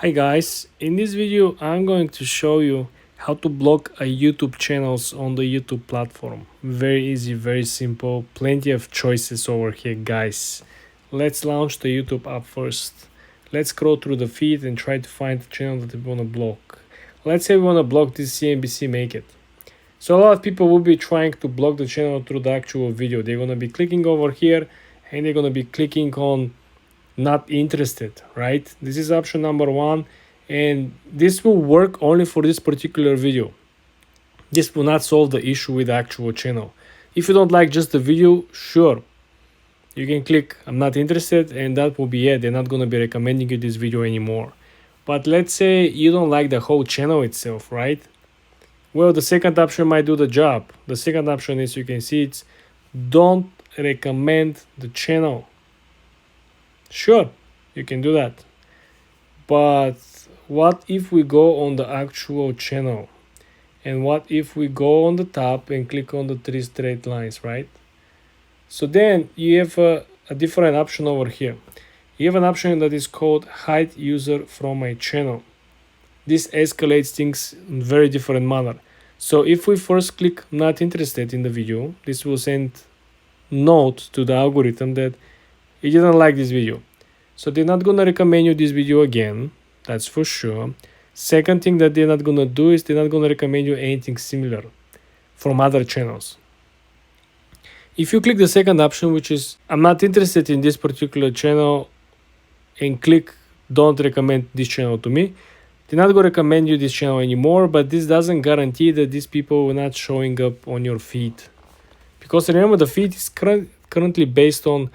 Hi guys, in this video I'm going to show you how to block a YouTube channels on the YouTube platform. Very easy, very simple, plenty of choices over here guys. Let's launch the YouTube app first. Let's scroll through the feed and try to find the channel that we want to block. Let's say we want to block this CNBC Make It. So a lot of people will be trying to block the channel through the actual video. They're going to be clicking over here and they're going to be clicking on not interested, right? This is option number one, and this will work only for this particular video. This will not solve the issue with the actual channel. If you don't like just the video, sure, you can click I'm not interested and that will be it. They're not going to be recommending you this video anymore. But let's say you don't like the whole channel itself, right? Well, the second option might do the job. The second option is, you can see, it's don't recommend the channel. Sure, you can do that. But what if we go on the actual channel? And what if we go on the top and click on the three straight lines, right? So then you have a different option over here. You have an option that is called hide user from my channel. This escalates things in a very different manner. So if we first click not interested in the video, this will send note to the algorithm that you didn't like this video. So they're not going to recommend you this video again. That's for sure. Second thing that they're not going to do is they're not going to recommend you anything similar from other channels. If you click the second option, which is I'm not interested in this particular channel, and click don't recommend this channel to me, they're not going to recommend you this channel anymore, but this doesn't guarantee that these people will not showing up on your feed. Because remember, the feed is currently based on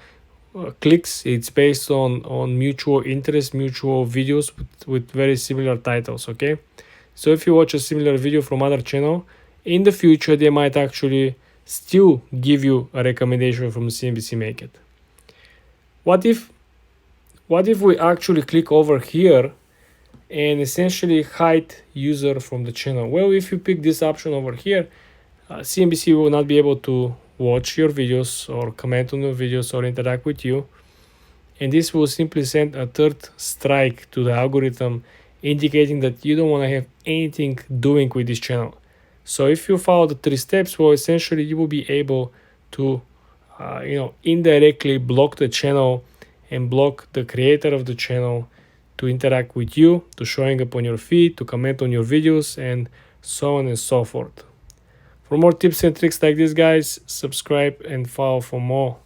clicks. It's based on mutual interest, mutual videos with very similar titles. Okay, so if you watch a similar video from other channel, in the future they might actually still give you a recommendation from CNBC Make It. What if we actually click over here and essentially hide user from the channel? Well, if you pick this option over here, CNBC will not be able to watch your videos or comment on your videos or interact with you, and this will simply send a third strike to the algorithm, indicating that you don't want to have anything doing with this channel. So if you follow the three steps, well, essentially you will be able to indirectly block the channel and block the creator of the channel to interact with you, to showing up on your feed, to comment on your videos, and so on and so forth. For more tips and tricks like this, guys, subscribe and follow for more.